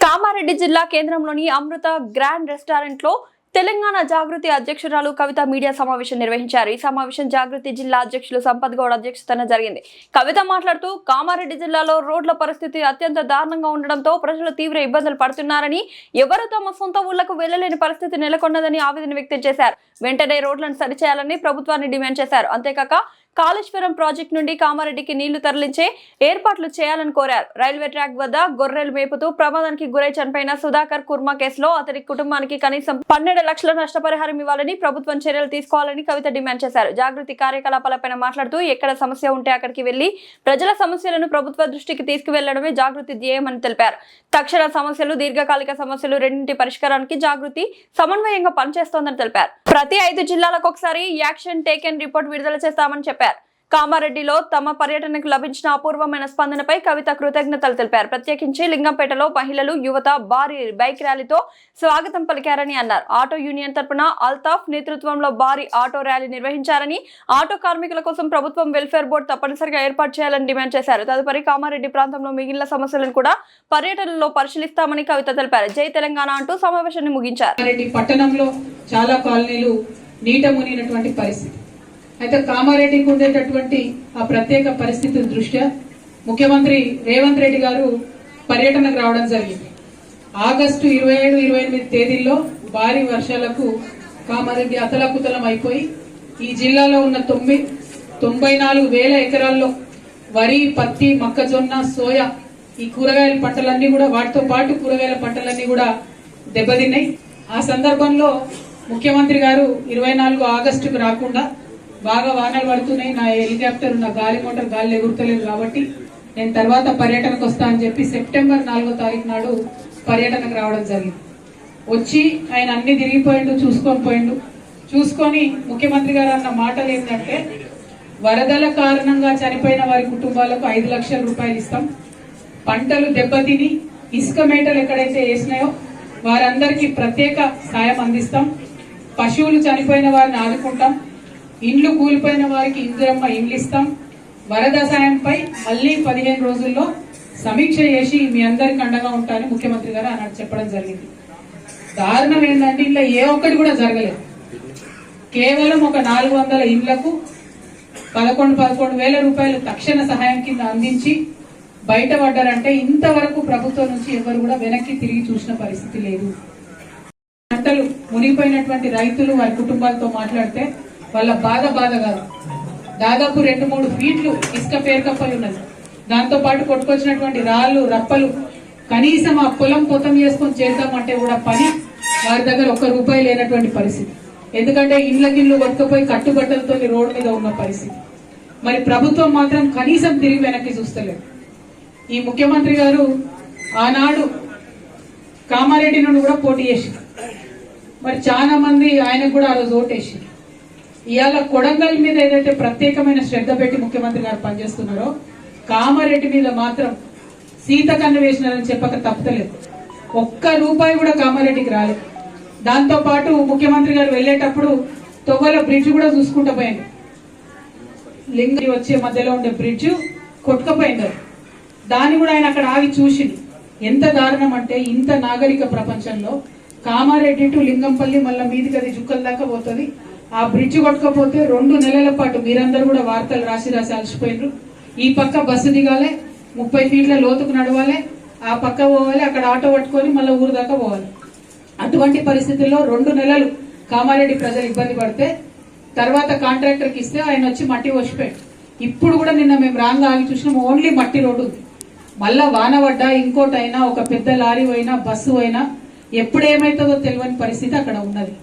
కామారెడ్డి జిల్లా కేంద్రంలోని అమృత grand restaurant లో తెలంగాణ జాగృతి అధ్యక్షురాలు కవిత మీడియా సమావేశం నిర్వహించారు. ఈ సమావేశం జాగృతి జిల్లా అధ్యక్షులు సంపత్ గౌడ్ అధ్యక్షతన జరిగింది. కవిత మాట్లాడుతూ కామారెడ్డి జిల్లాలో రోడ్ల పరిస్థితి అత్యంత దారుణంగా ఉండడంతో ప్రజలు తీవ్ర ఇబ్బందులు పడుతున్నారని, ఎవరు తమ సొంత ఊళ్లకు వెళ్లలేని పరిస్థితి నెలకొన్నదని ఆవేదన వ్యక్తం చేశారు. వెంటనే రోడ్లను సరిచేయాలని ప్రభుత్వాన్ని డిమాండ్ చేశారు. అంతేకాక కాళేశ్వరం ప్రాజెక్టు నుండి కామారెడ్డికి నీళ్లు తరలించే ఏర్పాట్లు చేయాలని కోరారు. రైల్వే ట్రాక్ వద్ద గొర్రెలు మేపుతూ ప్రమాదానికి గురై చనిపోయిన సుధాకర్ కుర్మా కేసులో అతని కుటుంబానికి కనీసం 12 లక్షల నష్టపరిహారం ఇవ్వాలని ప్రభుత్వం చర్యలు తీసుకోవాలని కవిత డిమాండ్ చేశారు. జాగృతి కార్యకలాపాలపై మాట్లాడుతూ ఎక్కడ సమస్య ఉంటే అక్కడికి వెళ్లి ప్రజల సమస్యలను ప్రభుత్వ దృష్టికి తీసుకువెళ్లడమే జాగృతి ధ్యేయమని తెలిపారు. తక్షణ సమస్యలు, దీర్ఘకాలిక సమస్యలు రెండింటి పరిష్కారానికి జాగృతి సమన్వయంగా పనిచేస్తోందని తెలిపారు. ప్రతి 5 జిల్లాలకు ఒకసారి యాక్షన్ టేకెన్ రిపోర్ట్ విడుదల చేస్తామని చెప్పారు. కామారెడ్డిలో తమ పర్యటనకు లభించిన అపూర్వమైన స్పందనపై కవిత కృతజ్ఞతలు తెలిపారు. ప్రత్యేకించి లింగంపేటలో మహిళలు, యువత భారీ బైక్ ర్యాలీతో స్వాగతం పలికారని అన్నారు. ఆటో యూనియన్ తరపున అల్తాఫ్ నేతృత్వంలో భారీ ఆటో ర్యాలీ నిర్వహించారని, ఆటో కార్మికుల కోసం ప్రభుత్వం వెల్ఫేర్ బోర్డు తప్పనిసరిగా ఏర్పాటు చేయాలని డిమాండ్ చేశారు. తదుపరి కామారెడ్డి ప్రాంతంలో మిగిలిన సమస్యలను కూడా పర్యటనలో పరిశీలిస్తామని కవిత తెలిపారు. జై తెలంగాణ అంటూ సమావేశాన్ని ముగించారు. పట్టణంలో చాలా కాలనీలు నీట మునిగినటువంటి పరిస్థితి. అయితే కామారెడ్డికి ఉండేటటువంటి ఆ ప్రత్యేక పరిస్థితుల దృష్ట్యా ముఖ్యమంత్రి రేవంత్ రెడ్డి గారు పర్యటనకు రావడం జరిగింది. ఆగస్టు 27, 28 తేదీల్లో భారీ వర్షాలకు కామారెడ్డి అతలకుతలం అయిపోయి ఈ జిల్లాలో ఉన్న 94,000 ఎకరాల్లో వరి, పత్తి, మొక్కజొన్న, సోయా ఈ కూరగాయల పంటలన్నీ కూడా, వాటితో పాటు కూరగాయల పంటలన్నీ కూడా దెబ్బతిన్నాయి. ఆ సందర్భంలో ముఖ్యమంత్రి గారు 24 ఆగస్టుకు రాకుండా, బాగా వానలు పడుతున్నాయి, నా హెలికాప్టర్, నా గాలి మోటార్ గాలి ఎగురుతలేదు కాబట్టి నేను తర్వాత పర్యటనకు వస్తా అని చెప్పి సెప్టెంబర్ 4వ తారీఖు నాడు పర్యటనకు రావడం జరిగింది. వచ్చి ఆయన అన్ని తిరిగిపోయిండు, చూసుకొని ముఖ్యమంత్రి గారు అన్న మాటలు ఏంటంటే, వరదల కారణంగా చనిపోయిన వారి కుటుంబాలకు 5 లక్షల రూపాయలు ఇస్తాం, పంటలు దెబ్బతిని ఇసుక మేటలు ఎక్కడైతే వేసినాయో వారందరికీ ప్రత్యేక సాయం అందిస్తాం, పశువులు చనిపోయిన వారిని ఆదుకుంటాం, ఇండ్లు కూలిపోయిన వారికి ఇందిరమ్మ ఇండ్లు ఇస్తాం, వరద సాయంపై మళ్ళీ 15 రోజుల్లో సమీక్ష చేసి మీ అందరికి అండగా ఉంటానని ముఖ్యమంత్రి గారు అన్నట్టు చెప్పడం జరిగింది. దారుణం ఏంటంటే ఇలా ఏ ఒక్కటి కూడా జరగలేదు. కేవలం ఒక 400 ఇండ్లకు 11,000 రూపాయలు తక్షణ సహాయం కింద అందించి బయటపడ్డారంటే ఇంతవరకు ప్రభుత్వం నుంచి ఎవరు కూడా వెనక్కి తిరిగి చూసిన పరిస్థితి లేదు. పంటలు మునిగిపోయినటువంటి రైతులు, వారి కుటుంబాలతో మాట్లాడితే వాళ్ళ బాధ కాదు. దాదాపు 2-3 ఫీట్లు ఇసుక పేరుకపోయి ఉన్నది. దాంతో పాటు కొట్టుకొచ్చినటువంటి రాళ్లు, రప్పలు కనీసం ఆ పొలం పొతం చేసుకొని చేద్దామంటే కూడా పని వారి దగ్గర 1 రూపాయి లేనటువంటి పరిస్థితి. ఎందుకంటే ఇండ్లకిండ్లు కొట్టుకుపోయి కట్టుబట్టలతో రోడ్డు మీద ఉన్న పరిస్థితి. మరి ప్రభుత్వం మాత్రం కనీసం తిరిగి వెనక్కి చూస్తలేదు. ఈ ముఖ్యమంత్రి గారు ఆనాడు కామారెడ్డి నుండి కూడా పోటీ చేసింది. మరి చాలా మంది ఆయనకు కూడా ఆ రోజు ఓటేసింది. ఇవాళ కొడంగల్ మీద ఏదైతే ప్రత్యేకమైన శ్రద్ధ పెట్టి ముఖ్యమంత్రి గారు పనిచేస్తున్నారో, కామారెడ్డి మీద మాత్రం సీతకన్ను వేసినారని చెప్పక తప్పలేదు. 1 రూపాయి కూడా కామారెడ్డికి రాలేదు. దాంతో పాటు ముఖ్యమంత్రి గారు వెళ్లేటప్పుడు తొవ్వల బ్రిడ్జ్ కూడా చూసుకుంటూ పోయింది. లింగి వచ్చే మధ్యలో ఉండే బ్రిడ్జ్ కొట్టుకుపోయింది. దాన్ని కూడా ఆయన అక్కడ ఆగి చూసింది. ఎంత దారుణం అంటే, ఇంత నాగరిక ప్రపంచంలో కామారెడ్డి టు లింగంపల్లి మళ్ళీ మీదికి అది జుక్కల దాకా పోతుంది. ఆ బ్రిడ్జ్ కొట్టుకపోతే 2 నెలల పాటు మీరందరూ కూడా వార్తలు రాసి అలసిపోయినారు. ఈ పక్క బస్సు దిగాలి, 30 ఫీట్ల లోతుకు నడవాలి, ఆ పక్క పోవాలి, అక్కడ ఆటో పట్టుకొని మళ్ళీ ఊరు దాకా పోవాలి. అటువంటి పరిస్థితుల్లో 2 నెలలు కామారెడ్డి ప్రజలు ఇబ్బంది పడితే తర్వాత కాంట్రాక్టర్కి ఇస్తే ఆయన వచ్చి మట్టి వచ్చిపోయాడు. ఇప్పుడు కూడా నిన్న మేము రాంగ్ ఆగి చూసినాం, ఓన్లీ మట్టి రోడ్డు ఉంది. మళ్ళా వాన పడ్డా, ఇంకోటైనా, ఒక పెద్ద లారీ అయినా, బస్సు అయినా, ఎప్పుడు ఏమైతుందో తెలియని పరిస్థితి అక్కడ ఉన్నది.